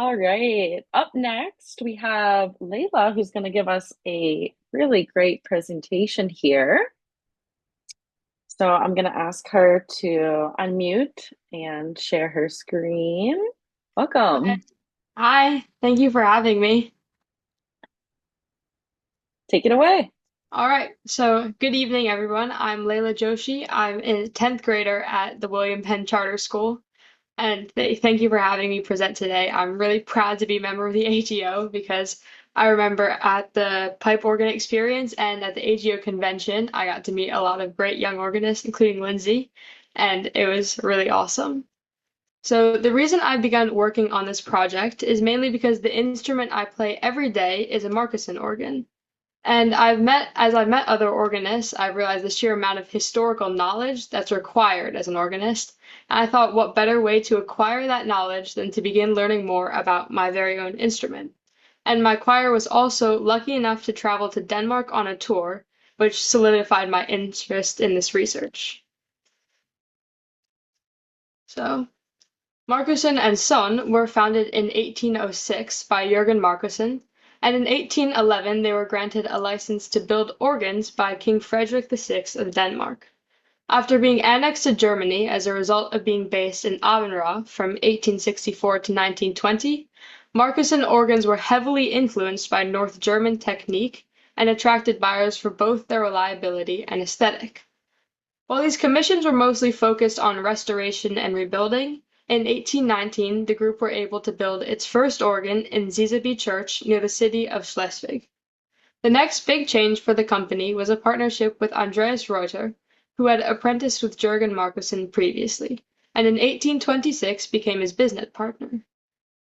All right. Up next, we have Layla, who's going to give us a really great presentation here. So I'm going to ask her to unmute and share her screen. Okay. Welcome. Hi, thank you for having me. Take it away. All right, so good evening, everyone. I'm Layla Joshi. I'm a 10th grader at the William Penn Charter School, and thank you for having me present today. I'm really proud to be a member of the AGO because I remember at the pipe organ experience and at the AGO convention, I got to meet a lot of great young organists, including Lindsay, and it was really awesome. So the reason I've begun working on this project is mainly because the instrument I play every day is a Marcussen organ. And as I've met other organists, I've realized the sheer amount of historical knowledge that's required as an organist. And I thought, what better way to acquire that knowledge than to begin learning more about my very own instrument? And my choir was also lucky enough to travel to Denmark on a tour, which solidified my interest in this research. So, Marcussen and Son were founded in 1806 by Jürgen Marcussen, and in 1811 they were granted a license to build organs by King Frederick VI of Denmark. After being annexed to Germany as a result of being based in Abenraa from 1864 to 1920, Marcussen organs were heavily influenced by North German technique and attracted buyers for both their reliability and aesthetic. While these commissions were mostly focused on restoration and rebuilding, in 1819 the group were able to build its first organ in Zizeby Church near the city of Schleswig. The next big change for the company was a partnership with Andreas Reuter, who had apprenticed with Jürgen Marcussen previously, and in 1826 became his business partner.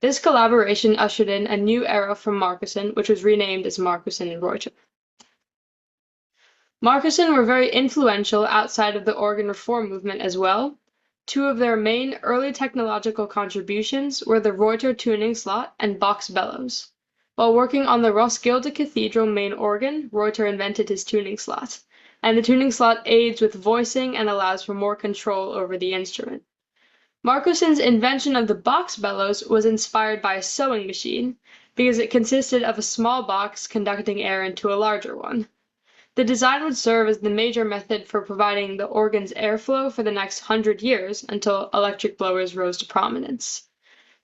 This collaboration ushered in a new era for Marcussen, which was renamed as Marcussen and Reuter. Marcussen were very influential outside of the organ reform movement as well. Two of their main early technological contributions were the Reuter tuning slot and box bellows. While working on the Roskilde Cathedral main organ, Reuter invented his tuning slot, and the tuning slot aids with voicing and allows for more control over the instrument. Marcussen's invention of the box bellows was inspired by a sewing machine because it consisted of a small box conducting air into a larger one. The design would serve as the major method for providing the organ's airflow for the next 100 years until electric blowers rose to prominence.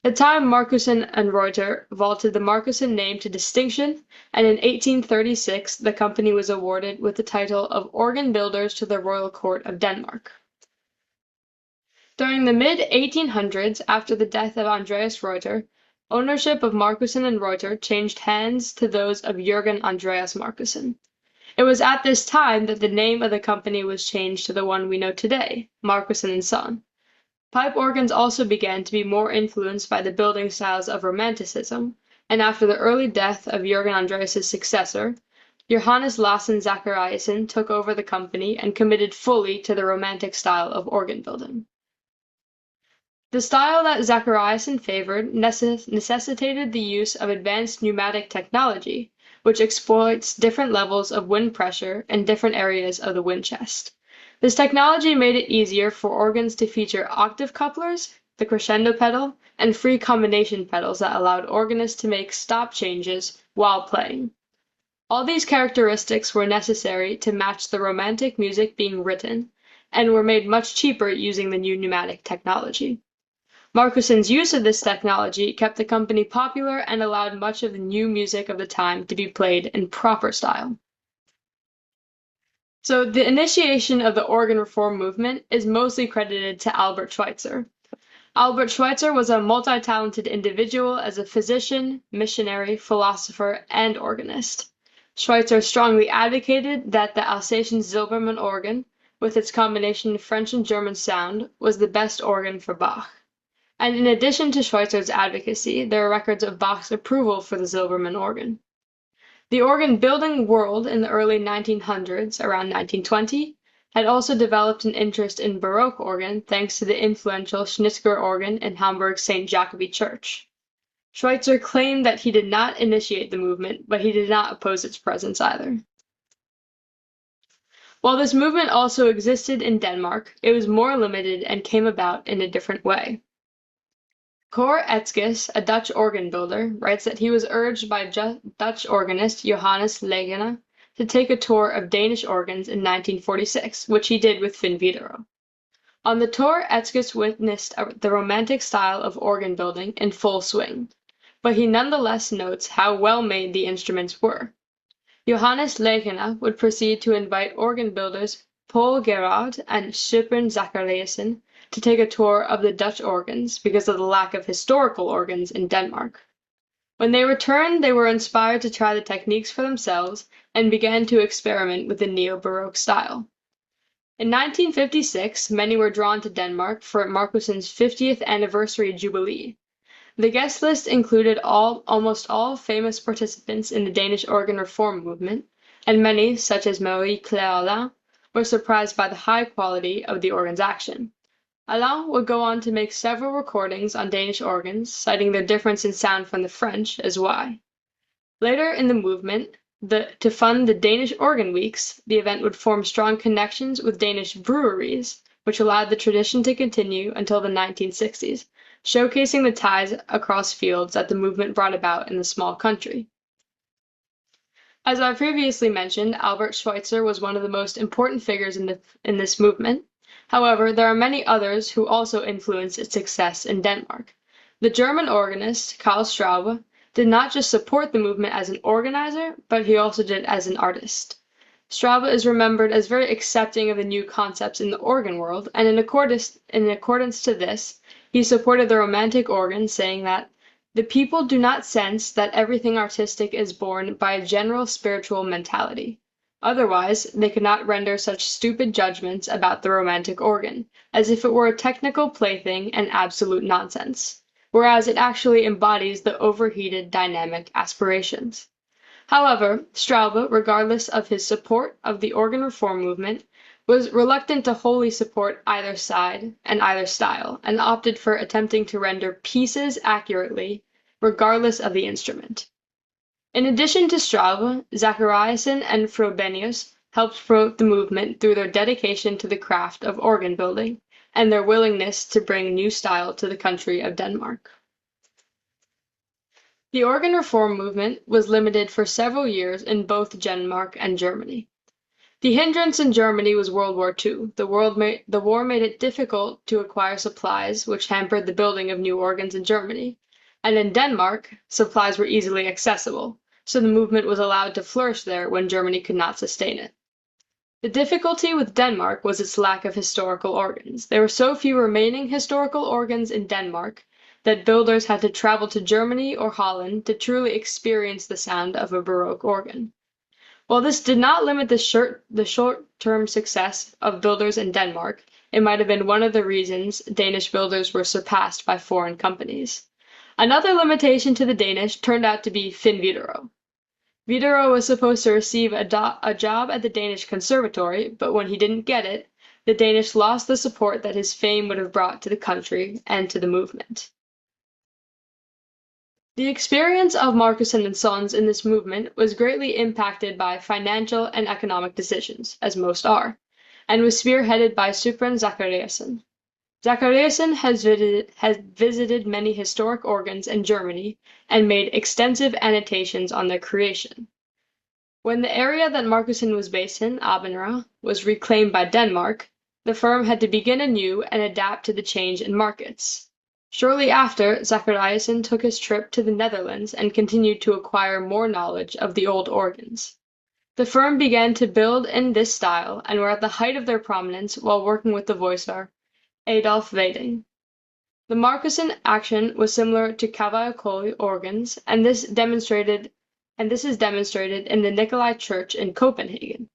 At the time, Marcussen and Reuter vaulted the Marcussen name to distinction, and in 1836 the company was awarded with the title of Organ Builders to the Royal Court of Denmark. During the mid-1800s, after the death of Andreas Reuter, ownership of Marcussen and Reuter changed hands to those of Jürgen Andreas Marcussen. It was at this time that the name of the company was changed to the one we know today, Marcussen and Son. Pipe organs also began to be more influenced by the building styles of Romanticism, and after the early death of Jürgen Andreas' successor, Johannes Lassen Zachariasen took over the company and committed fully to the Romantic style of organ building. The style that Zachariasen favored necessitated the use of advanced pneumatic technology, which exploits different levels of wind pressure in different areas of the wind chest. This technology made it easier for organs to feature octave couplers, the crescendo pedal, and free combination pedals that allowed organists to make stop changes while playing. All these characteristics were necessary to match the Romantic music being written, and were made much cheaper using the new pneumatic technology. Marcussen's use of this technology kept the company popular and allowed much of the new music of the time to be played in proper style. So the initiation of the organ reform movement is mostly credited to Albert Schweitzer. Albert Schweitzer was a multi-talented individual as a physician, missionary, philosopher, and organist. Schweitzer strongly advocated that the Alsatian Silbermann organ, with its combination of French and German sound, was the best organ for Bach. And in addition to Schweitzer's advocacy, there are records of Bach's approval for the Silbermann organ. The organ building world in the early 1900s, around 1920, had also developed an interest in Baroque organ thanks to the influential Schnitger organ in Hamburg's St. Jacobi Church. Schweitzer claimed that he did not initiate the movement, but he did not oppose its presence either. While this movement also existed in Denmark, it was more limited and came about in a different way. Cor Etzkes, a Dutch organ builder, writes that he was urged by Dutch organist Johannes Legena to take a tour of Danish organs in 1946, which he did with Finn Viedero. On the tour, Etzkes witnessed the Romantic style of organ building in full swing, but he nonetheless notes how well made the instruments were. Johannes Legena would proceed to invite organ builders Paul Gerard and Cyprian Zachariasen to take a tour of the Dutch organs because of the lack of historical organs in Denmark. When they returned, they were inspired to try the techniques for themselves and began to experiment with the neo-Baroque style. In 1956, many were drawn to Denmark for Marcussen's 50th anniversary jubilee. The guest list included almost all famous participants in the Danish organ reform movement, and many, such as Marie-Claire Alain, were surprised by the high quality of the organ's action. Alain would go on to make several recordings on Danish organs, citing their difference in sound from the French as why. Later in the movement, to fund the Danish Organ Weeks, the event would form strong connections with Danish breweries, which allowed the tradition to continue until the 1960s, showcasing the ties across fields that the movement brought about in the small country. As I previously mentioned, Albert Schweitzer was one of the most important figures in this movement. However, there are many others who also influenced its success in Denmark. The German organist, Karl Straube, did not just support the movement as an organizer, but he also did as an artist. Straube is remembered as very accepting of the new concepts in the organ world, and in accordance to this, he supported the Romantic organ, saying that the people do not sense that everything artistic is born by a general spiritual mentality. Otherwise, they could not render such stupid judgments about the Romantic organ, as if it were a technical plaything and absolute nonsense, whereas it actually embodies the overheated dynamic aspirations. However, Straube, regardless of his support of the organ reform movement, was reluctant to wholly support either side and either style, and opted for attempting to render pieces accurately, regardless of the instrument. In addition to Straube, Zachariasen and Frobenius helped promote the movement through their dedication to the craft of organ building and their willingness to bring new style to the country of Denmark. The organ reform movement was limited for several years in both Denmark and Germany. The hindrance in Germany was World War II. The war made it difficult to acquire supplies, which hampered the building of new organs in Germany. And in Denmark, supplies were easily accessible, so the movement was allowed to flourish there when Germany could not sustain it. The difficulty with Denmark was its lack of historical organs. There were so few remaining historical organs in Denmark that builders had to travel to Germany or Holland to truly experience the sound of a Baroque organ. While this did not limit the short-term success of builders in Denmark, it might have been one of the reasons Danish builders were surpassed by foreign companies. Another limitation to the Danish turned out to be Finn Viedero. Viedero was supposed to receive a job at the Danish Conservatory, but when he didn't get it, the Danish lost the support that his fame would have brought to the country and to the movement. The experience of Marcussen and Søns in this movement was greatly impacted by financial and economic decisions, as most are, and was spearheaded by Cyprian Zachariasen. Zachariasen has visited many historic organs in Germany and made extensive annotations on their creation. When the area that Marcussen was based in, Abenra, was reclaimed by Denmark, the firm had to begin anew and adapt to the change in markets. Shortly after, Zachariasen took his trip to the Netherlands and continued to acquire more knowledge of the old organs. The firm began to build in this style and were at the height of their prominence while working with the voicer Adolf Weding. The Marcussen action was similar to AGOYO organs, and this is demonstrated in the Nikolai Church in Copenhagen.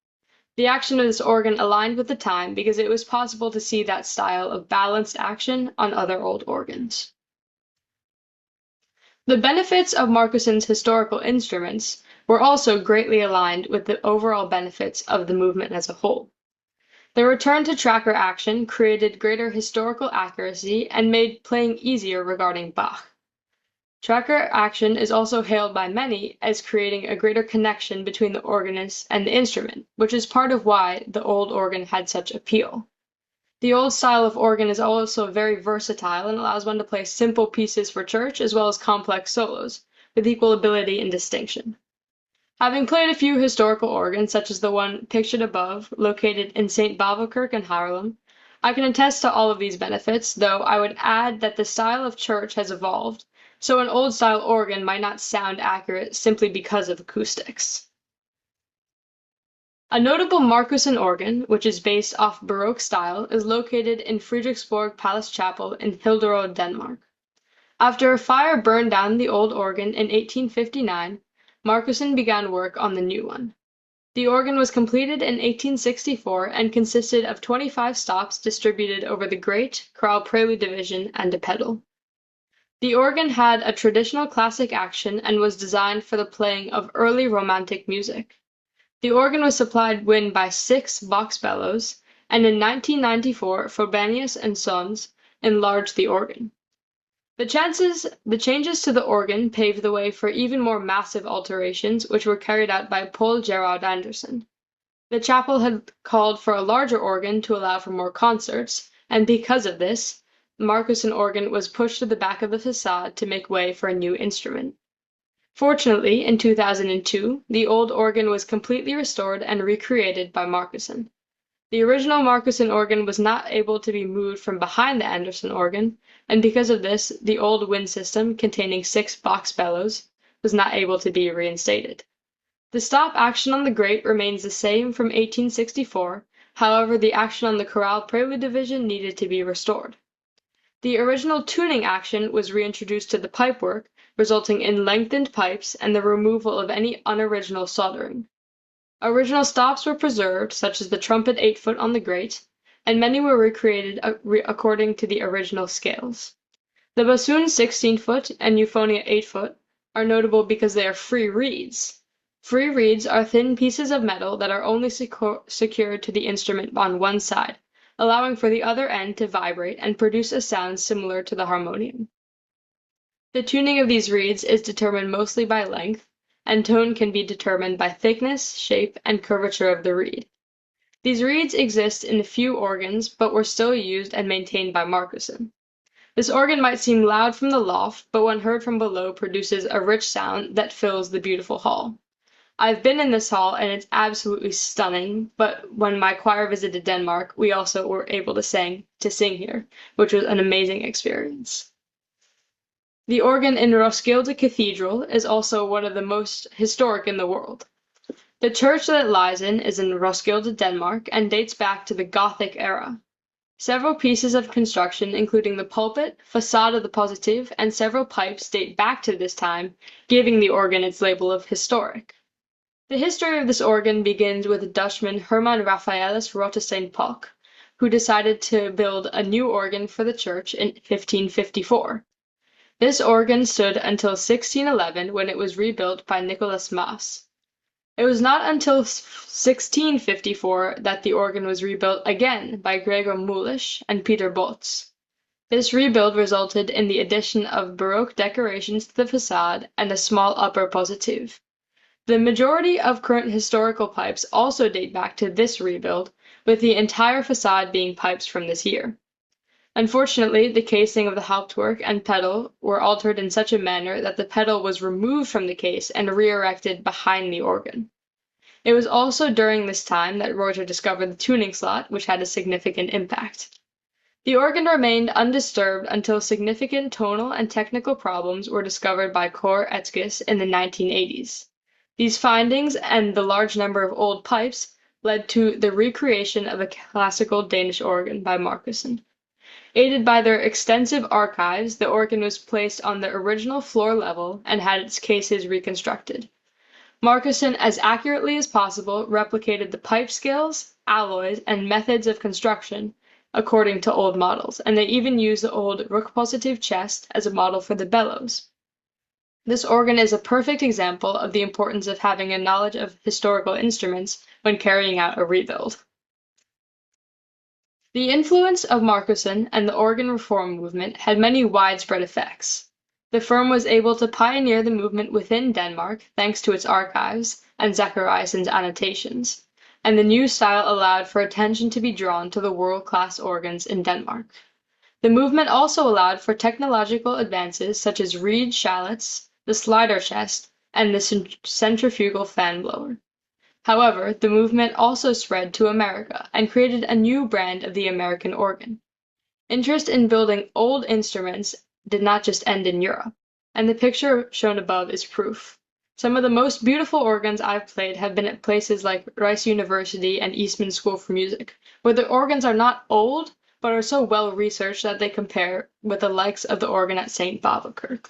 The action of this organ aligned with the time because it was possible to see that style of balanced action on other old organs. The benefits of Marcussen's historical instruments were also greatly aligned with the overall benefits of the movement as a whole. The return to tracker action created greater historical accuracy and made playing easier regarding Bach. Tracker action is also hailed by many as creating a greater connection between the organist and the instrument, which is part of why the old organ had such appeal. The old style of organ is also very versatile and allows one to play simple pieces for church as well as complex solos, with equal ability and distinction. Having played a few historical organs, such as the one pictured above, located in St. Bavokerk in Haarlem, I can attest to all of these benefits, though I would add that the style of church has evolved, so an old style organ might not sound accurate simply because of acoustics. A notable Marcussen organ, which is based off Baroque style, is located in Frederiksborg Palace Chapel in Hillerød, Denmark. After a fire burned down the old organ in 1859, Marcussen began work on the new one. The organ was completed in 1864 and consisted of 25 stops distributed over the grate, chorale prelude division, and a pedal. The organ had a traditional classic action and was designed for the playing of early Romantic music. The organ was supplied wind by 6 box bellows, and in 1994 Frobenius and Søns enlarged the organ. The changes to the organ paved the way for even more massive alterations, which were carried out by Paul Gerard Andersen. The chapel had called for a larger organ to allow for more concerts, and because of this, the Marcussen organ was pushed to the back of the facade to make way for a new instrument. Fortunately, in 2002, the old organ was completely restored and recreated by Marcussen. The original Marcussen organ was not able to be moved from behind the Andersen organ, and because of this, the old wind system, containing 6 box bellows, was not able to be reinstated. The stop action on the grate remains the same from 1864, however the action on the chorale prelude division needed to be restored. The original tuning action was reintroduced to the pipework, resulting in lengthened pipes and the removal of any unoriginal soldering. Original stops were preserved, such as the trumpet 8-foot on the grate, and many were recreated according to the original scales. The bassoon 16-foot and euphonia 8-foot are notable because they are free reeds. Free reeds are thin pieces of metal that are only secured to the instrument on one side, allowing for the other end to vibrate and produce a sound similar to the harmonium. The tuning of these reeds is determined mostly by length, and tone can be determined by thickness, shape, and curvature of the reed. These reeds exist in a few organs, but were still used and maintained by Marcussen. This organ might seem loud from the loft, but when heard from below produces a rich sound that fills the beautiful hall. I've been in this hall and it's absolutely stunning, but when my choir visited Denmark, we also were able to sing here, which was an amazing experience. The organ in Roskilde Cathedral is also one of the most historic in the world. The church that it lies in is in Roskilde, Denmark, and dates back to the Gothic era. Several pieces of construction, including the pulpit, façade of the positive, and several pipes date back to this time, giving the organ its label of historic. The history of this organ begins with Dutchman Herman Raphaelus Rottestein-Pock, who decided to build a new organ for the church in 1554. This organ stood until 1611 when it was rebuilt by Nicholas Maas. It was not until 1654 that the organ was rebuilt again by Gregor Mulisch and Peter Botz. This rebuild resulted in the addition of Baroque decorations to the facade and a small upper positive. The majority of current historical pipes also date back to this rebuild, with the entire facade being pipes from this year. Unfortunately, the casing of the Hauptwerk and pedal were altered in such a manner that the pedal was removed from the case and re-erected behind the organ. It was also during this time that Reuter discovered the tuning slot, which had a significant impact. The organ remained undisturbed until significant tonal and technical problems were discovered by Cor Etzkes in the 1980s. These findings and the large number of old pipes led to the recreation of a classical Danish organ by Marcussen. Aided by their extensive archives, the organ was placed on the original floor level and had its cases reconstructed. Marcussen, as accurately as possible, replicated the pipe scales, alloys, and methods of construction according to old models, and they even used the old Rook-positive chest as a model for the bellows. This organ is a perfect example of the importance of having a knowledge of historical instruments when carrying out a rebuild. The influence of Marcussen and the organ reform movement had many widespread effects. The firm was able to pioneer the movement within Denmark thanks to its archives and Zachariason's annotations. and the new style allowed for attention to be drawn to the world-class organs in Denmark. The movement also allowed for technological advances such as reed shallots, the slider chest, and the centrifugal fan blower. However, the movement also spread to America and created a new brand of the American organ. Interest in building old instruments did not just end in Europe, and the picture shown above is proof. Some of the most beautiful organs I've played have been at places like Rice University and Eastman School for Music, where the organs are not old, but are so well researched that they compare with the likes of the organ at St. Bavakirk.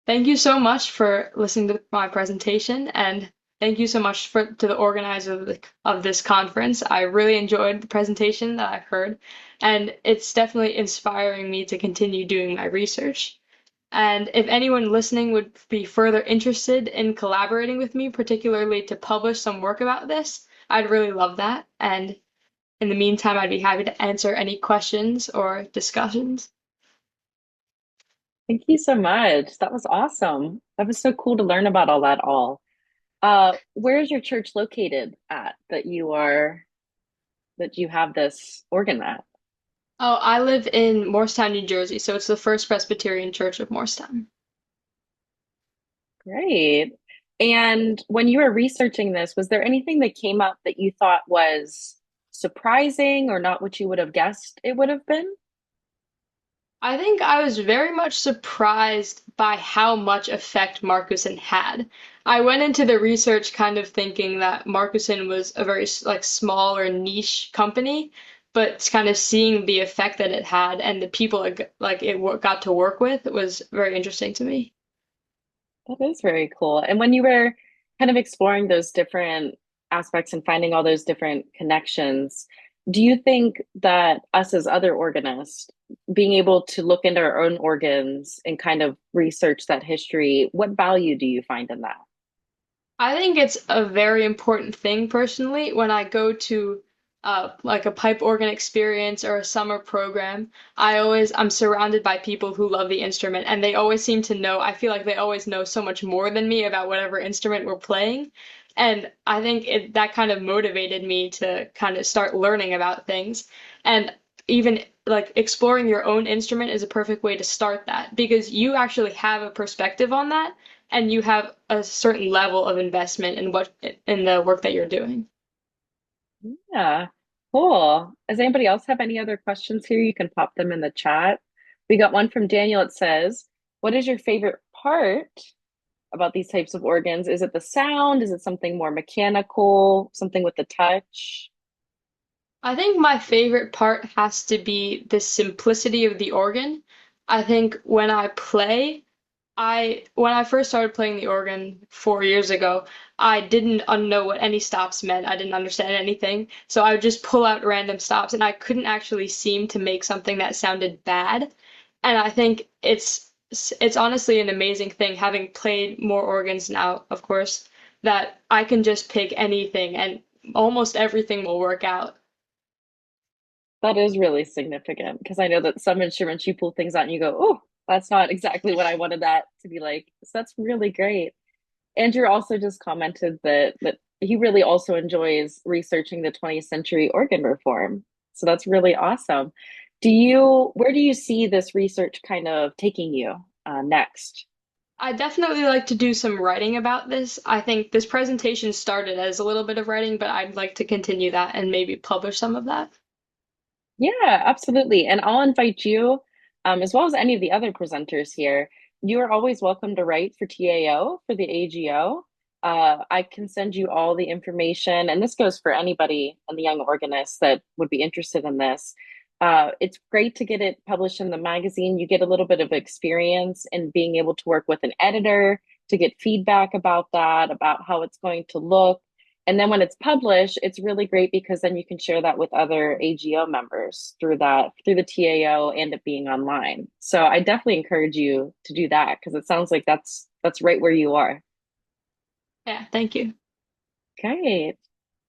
Thank you so much for listening to my presentation, and thank you so much to the organizer of this conference. I really enjoyed the presentation that I've heard, and it's definitely inspiring me to continue doing my research. And if anyone listening would be further interested in collaborating with me, particularly to publish some work about this, I'd really love that. And in the meantime, I'd be happy to answer any questions or discussions. Thank you so much. That was awesome. That was so cool to learn about all that all. Where is your church located at that you have this organ at? Oh, I live in Morristown, New Jersey, so it's the First Presbyterian Church of Morristown. Great. And when you were researching this, was there anything that came up that you thought was surprising or not what you would have guessed it would have been? I think I was very much surprised by how much effect Marcussen had. I went into the research kind of thinking that Marcussen was a very like small or niche company, but kind of seeing the effect that it had and the people it got to work with was very interesting to me. That is very cool. And when you were kind of exploring those different aspects and finding all those different connections, do you think that us as other organists, being able to look into our own organs and kind of research that history, what value do you find in that? I think it's a very important thing personally when I go to like a pipe organ experience or a summer program. I'm surrounded by people who love the instrument and they always seem to know, I feel like they always know so much more than me about whatever instrument we're playing. And I think that kind of motivated me to kind of start learning about things. And even like exploring your own instrument is a perfect way to start that because you actually have a perspective on that and you have a certain level of investment in the work that you're doing. Yeah, cool. Does anybody else have any other questions here? You can pop them in the chat. We got one from Daniel. It says, what is your favorite part about these types of organs? Is it the sound? Is it something more mechanical, something with the touch? I think my favorite part has to be the simplicity of the organ. I think when I play, when I first started playing the organ 4 years ago, I didn't know what any stops meant. I didn't understand anything. So I would just pull out random stops and I couldn't actually seem to make something that sounded bad. And I think it's honestly an amazing thing having played more organs now, of course, that I can just pick anything and almost everything will work out. That is really significant because I know that some instruments you pull things out and you go, oh, that's not exactly what I wanted that to be like. So that's really great. Andrew also just commented that he really also enjoys researching the 20th century organ reform. So that's really awesome. Where do you see this research kind of taking you next? I definitely like to do some writing about this. I think this presentation started as a little bit of writing, but I'd like to continue that and maybe publish some of that. Yeah, absolutely. And I'll invite you, as well as any of the other presenters here. You are always welcome to write for TAO, for the AGO. I can send you all the information, and this goes for anybody in the young organist that would be interested in this. It's great to get it published in the magazine. You get a little bit of experience in being able to work with an editor to get feedback about that, about how it's going to look. And then when it's published, it's really great because then you can share that with other AGO members through the TAO and it being online. So I definitely encourage you to do that because it sounds like that's right where you are. Yeah, thank you. Great.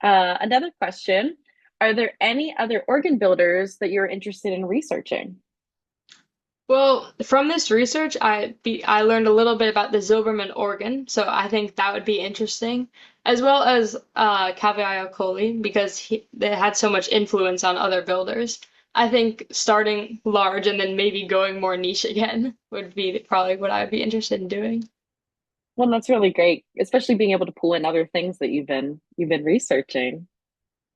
Another question. Are there any other organ builders that you're interested in researching? Well, from this research, I learned a little bit about the Zilberman organ, so I think that would be interesting, as well as Cavallo Colli because they had so much influence on other builders. I think starting large and then maybe going more niche again would be probably what I would be interested in doing. Well, that's really great, especially being able to pull in other things that you've been researching.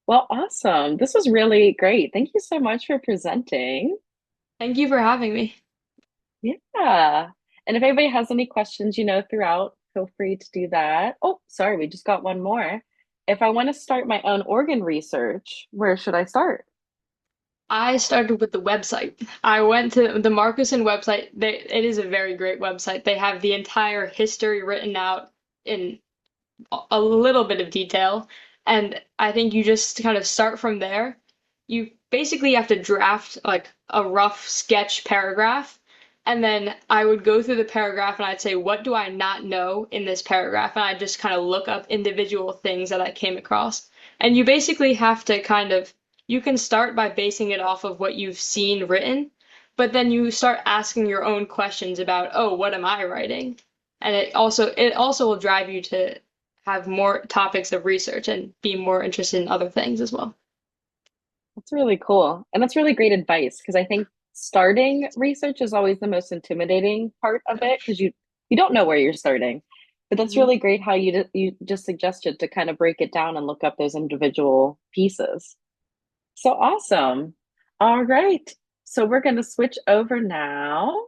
Well, awesome. This was really great. Thank you so much for presenting. Thank you for having me. Yeah. And if anybody has any questions, throughout, feel free to do that. Oh, sorry, we just got one more. If I want to start my own organ research, where should I start? I started with the website. I went to the Marcussen website. It is a very great website. They have the entire history written out in a little bit of detail. And I think you just kind of start from there. You basically have to draft like a rough sketch paragraph. And then I would go through the paragraph and I'd say, what do I not know in this paragraph? And I just kind of look up individual things that I came across. And you basically have to you can start by basing it off of what you've seen written, but then you start asking your own questions about, oh, what am I writing? And it also will drive you to have more topics of research and be more interested in other things as well. That's really cool. And that's really great advice because I think starting research is always the most intimidating part of it because you don't know where you're starting. But that's Mhm. really great how you just suggested to kind of break it down and look up those individual pieces. So awesome. All right. So we're going to switch over now